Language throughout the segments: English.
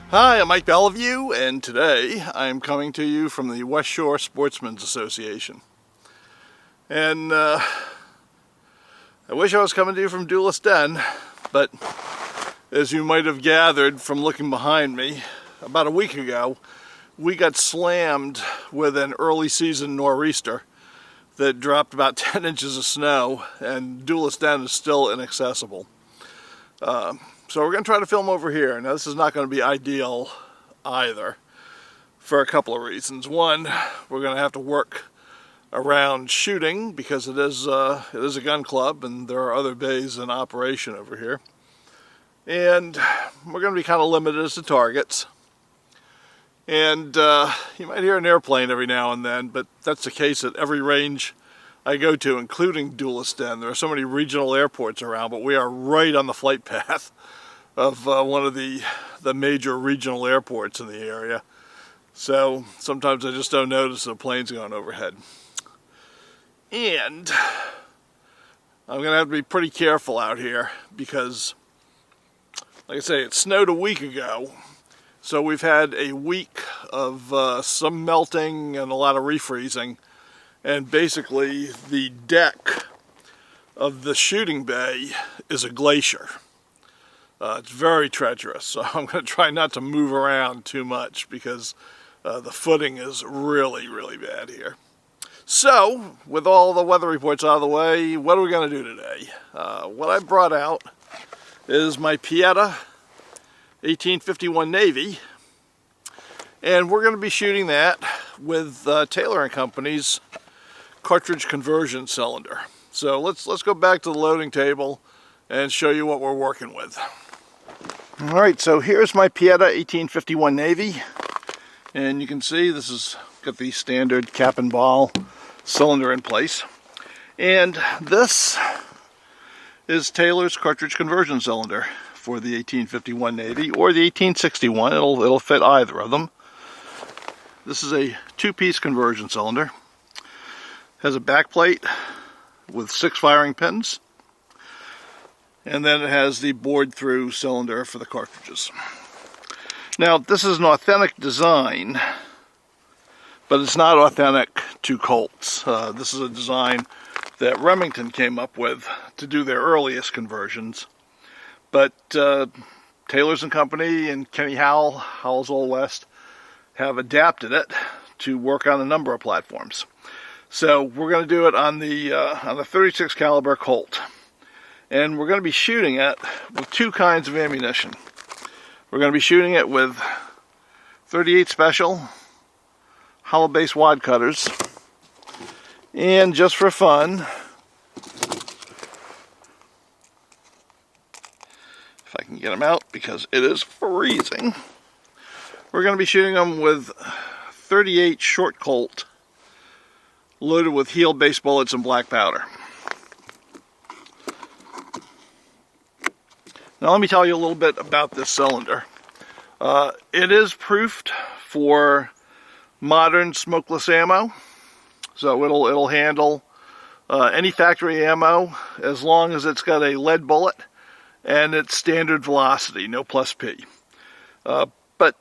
Hi, I'm Mike Bellevue, and today I'm coming to you from the West Shore Sportsmen's Association. And I wish I was coming to you from Duelist Den, but as you might have gathered from looking behind me, about a week ago, we got slammed with an early season nor'easter that dropped about 10 inches of snow, and Duelist Den is still inaccessible. So we're going to try to film over here. Now this is not going to be ideal either for a couple of reasons. One, we're going to have to work around shooting because it is a gun club and there are other bays in operation over here. And we're going to be kind of limited as to targets. And you might hear an airplane every now and then, but that's the case at every range I go to, including Duelist Den. There are so many regional airports around, but we are right on the flight path of one of the major regional airports in the area. So sometimes I just don't notice the planes going overhead. And I'm going to have to be pretty careful out here because, like I say, it snowed a week ago. So we've had a week of some melting and a lot of refreezing. And basically the deck of the shooting bay is a glacier. It's very treacherous, so I'm going to try not to move around too much because the footing is really, really bad here. So, with all the weather reports out of the way, what are we going to do today? What I brought out is my Pietta 1851 Navy, and we're going to be shooting that with Taylor & Company's cartridge conversion cylinder. So let's go back to the loading table and show you what we're working with. Alright, so here's my Pietta 1851 Navy, and you can see this has got the standard cap and ball cylinder in place, and this is Taylor's cartridge conversion cylinder for the 1851 Navy or the 1861. It'll fit either of them. This is a two-piece conversion cylinder. Has a back plate with 6 firing pins, and then it has the bored through cylinder for the cartridges. Now this is an authentic design, but it's not authentic to Colts. This is a design that Remington came up with to do their earliest conversions, but Taylor's & Company and Kenny Howell's Old West have adapted it to work on a number of platforms. So we're going to do it on the 36 caliber Colt. And we're going to be shooting it with two kinds of ammunition. We're going to be shooting it with 38 Special hollow base wad cutters. And just for fun, if I can get them out because it is freezing, we're going to be shooting them with 38 short Colt loaded with heel base bullets and black powder. Now let me tell you a little bit about this cylinder. It is proofed for modern smokeless ammo, so it'll handle any factory ammo as long as it's got a lead bullet and it's standard velocity, no plus P. But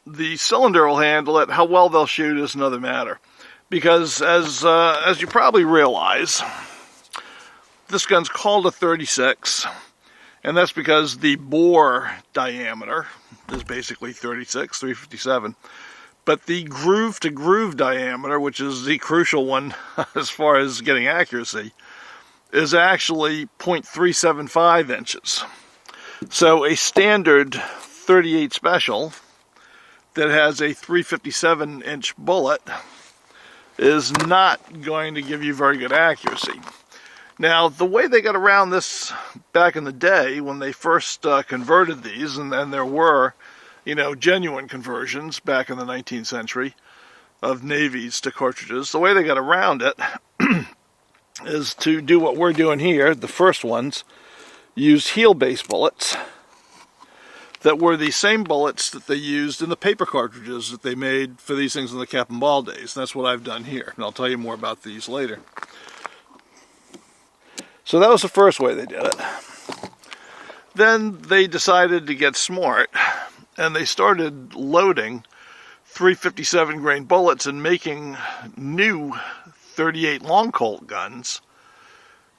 the cylinder will handle it. How well they'll shoot is another matter, because as you probably realize, this gun's called a 36, and that's because the bore diameter is basically 36, 357, but the groove to groove diameter, which is the crucial one as far as getting accuracy, is actually 0.375 inches. So a standard 38 Special that has a 357 inch bullet is not going to give you very good accuracy. Now, the way they got around this back in the day when they first converted these, and there were, genuine conversions back in the 19th century of navies to cartridges, the way they got around it is to do what we're doing here. The first ones used heel-based bullets that were the same bullets that they used in the paper cartridges that they made for these things in the cap and ball days. And that's what I've done here, and I'll tell you more about these later. So that was the first way they did it. Then they decided to get smart, and they started loading 357 grain bullets and making new 38 long Colt guns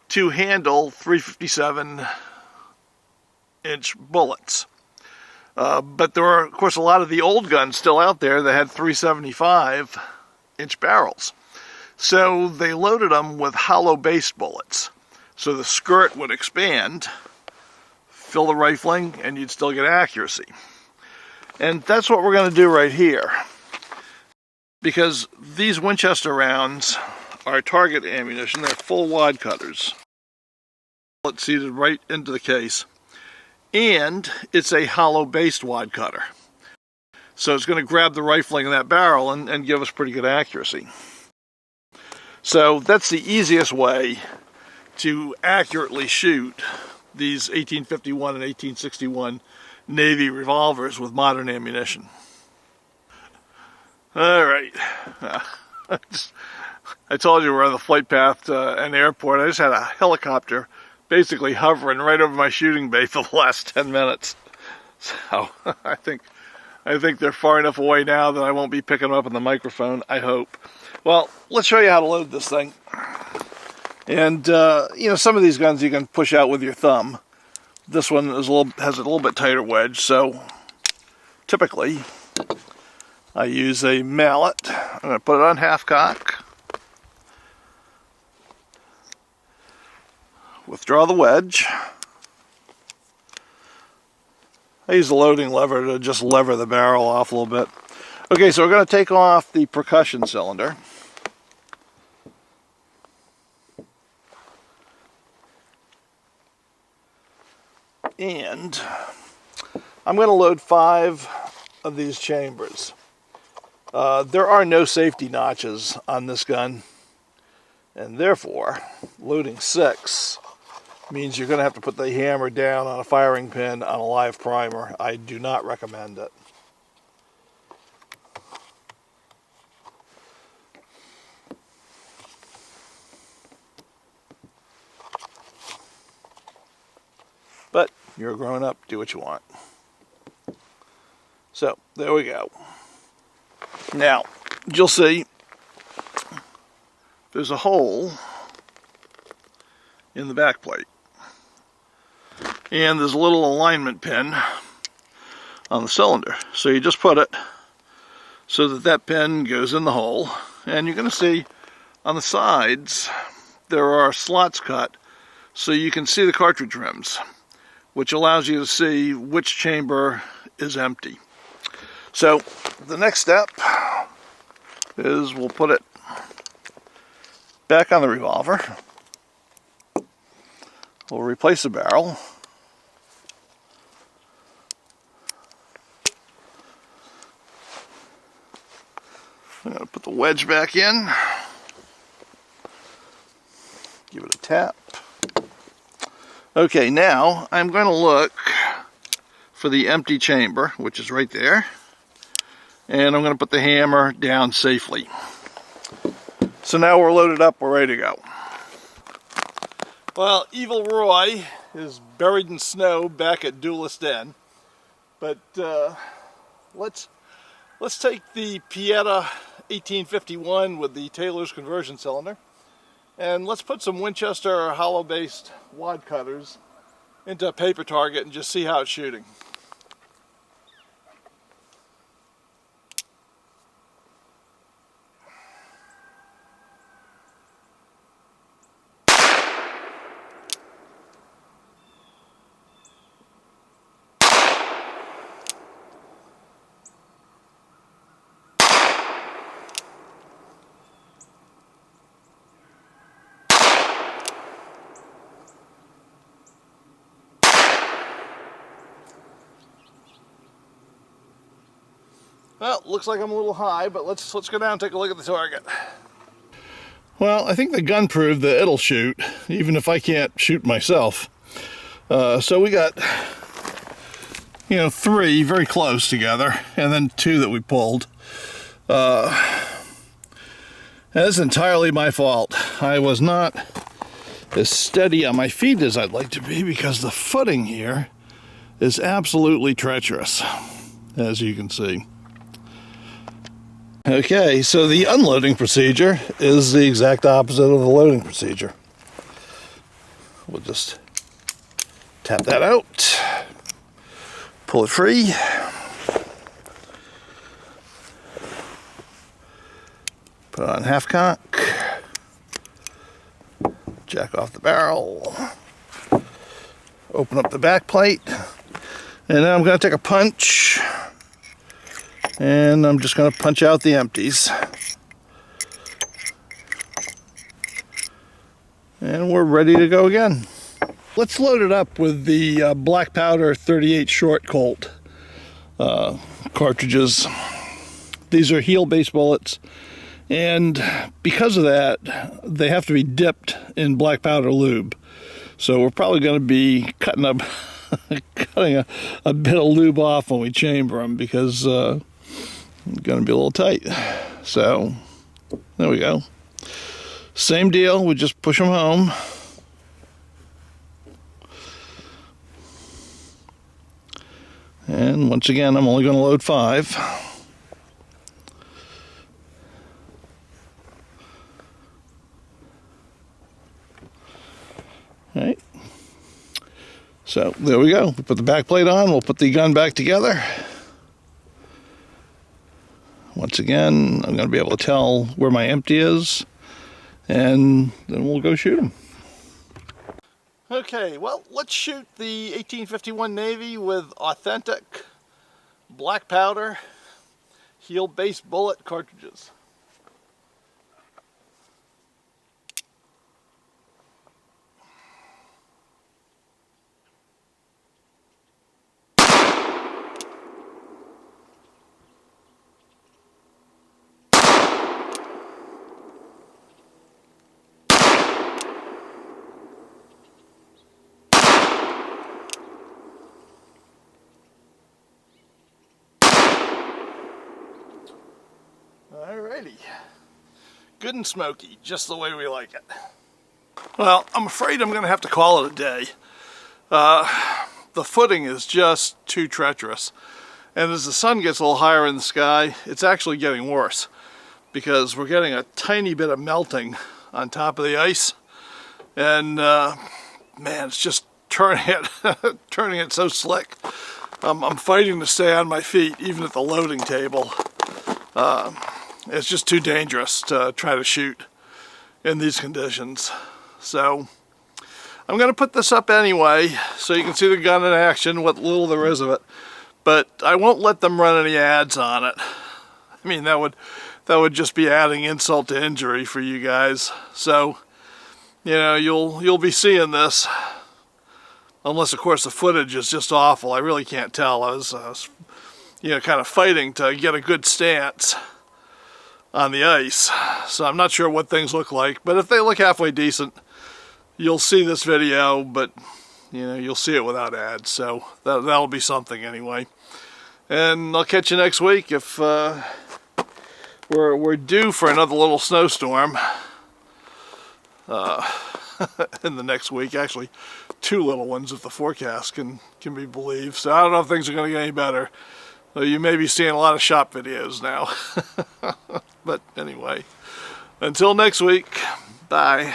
to handle 357 inch bullets. But there are, of course, a lot of the old guns still out there that had 375 inch barrels. So they loaded them with hollow base bullets. So the skirt would expand, fill the rifling, and you'd still get accuracy. And that's what we're going to do right here. Because these Winchester rounds are target ammunition. They're full wad cutters. It's seated right into the case. And it's a hollow based wad cutter. So it's going to grab the rifling in that barrel and give us pretty good accuracy. So that's the easiest way to accurately shoot these 1851 and 1861 Navy revolvers with modern ammunition. All right. I told you we're on the flight path to an airport. I just had a helicopter basically hovering right over my shooting bay for the last 10 minutes. So I think they're far enough away now that I won't be picking them up on the microphone, I hope. Well, let's show you how to load this thing. And, some of these guns you can push out with your thumb. This one has a little bit tighter wedge, so typically I use a mallet. I'm going to put it on half cock. Withdraw the wedge. I use the loading lever to just lever the barrel off a little bit. Okay, so we're going to take off the percussion cylinder. And I'm going to load 5 of these chambers. There are no safety notches on this gun, and therefore loading 6 means you're going to have to put the hammer down on a firing pin on a live primer. I do not recommend it. But you're a grown up, do what you want. So there we go. Now you'll see there's a hole in the back plate, and there's a little alignment pin on the cylinder. So you just put it so that pin goes in the hole, and you're going to see on the sides there are slots cut so you can see the cartridge rims, which allows you to see which chamber is empty. So the next step is we'll put it back on the revolver. We'll replace the barrel. I'm going to put the wedge back in. Give it a tap. Okay, now I'm going to look for the empty chamber, which is right there. And I'm going to put the hammer down safely. So now we're loaded up, we're ready to go. Well, Evil Roy is buried in snow back at Duelist Inn. But let's take the Pietta 1851 with the Taylor's conversion cylinder, and let's put some Winchester hollow-based wad cutters into a paper target and just see how it's shooting. Well, looks like I'm a little high, but let's go down and take a look at the target. Well, I think the gun proved that it'll shoot, even if I can't shoot myself. So we got, 3 very close together, and then 2 that we pulled. That's entirely my fault. I was not as steady on my feet as I'd like to be because the footing here is absolutely treacherous, as you can see. Okay, so the unloading procedure is the exact opposite of the loading procedure. We'll just tap that out, pull it free, put it on half cock, jack off the barrel, open up the back plate, and then I'm going to take a punch, and I'm just going to punch out the empties. And we're ready to go again. Let's load it up with the black powder 38 short Colt cartridges. These are heel-based bullets, and because of that, they have to be dipped in black powder lube. So we're probably going to be cutting a bit of lube off when we chamber them, because it's going to be a little tight. So there we go. Same deal, we just push them home. And once again, I'm only going to load 5. All right. So there we go. We put the back plate on, we'll put the gun back together. Once again, I'm going to be able to tell where my empty is, and then we'll go shoot them. Okay, well, let's shoot the 1851 Navy with authentic black powder heel-based bullet cartridges. Alrighty, good and smoky, just the way we like it. Well, I'm afraid I'm going to have to call it a day. The footing is just too treacherous, and as the sun gets a little higher in the sky, it's actually getting worse, because we're getting a tiny bit of melting on top of the ice, and man, it's just turning it so slick. I'm fighting to stay on my feet, even at the loading table. It's just too dangerous to try to shoot in these conditions. So I'm going to put this up anyway, so you can see the gun in action, what little there is of it. But I won't let them run any ads on it. I mean, that would just be adding insult to injury for you guys. So, you know, you'll be seeing this, unless of course the footage is just awful. I really can't tell. I was you know, kind of fighting to get a good stance on the ice, so I'm not sure what things look like, but if they look halfway decent, you'll see this video, but you know, you'll see it without ads, so that'll be something anyway. And I'll catch you next week if we're due for another little snowstorm in the next week. Actually, 2 little ones if the forecast can be believed. So I don't know if things are going to get any better. You may be seeing a lot of shop videos now. But anyway, until next week, bye.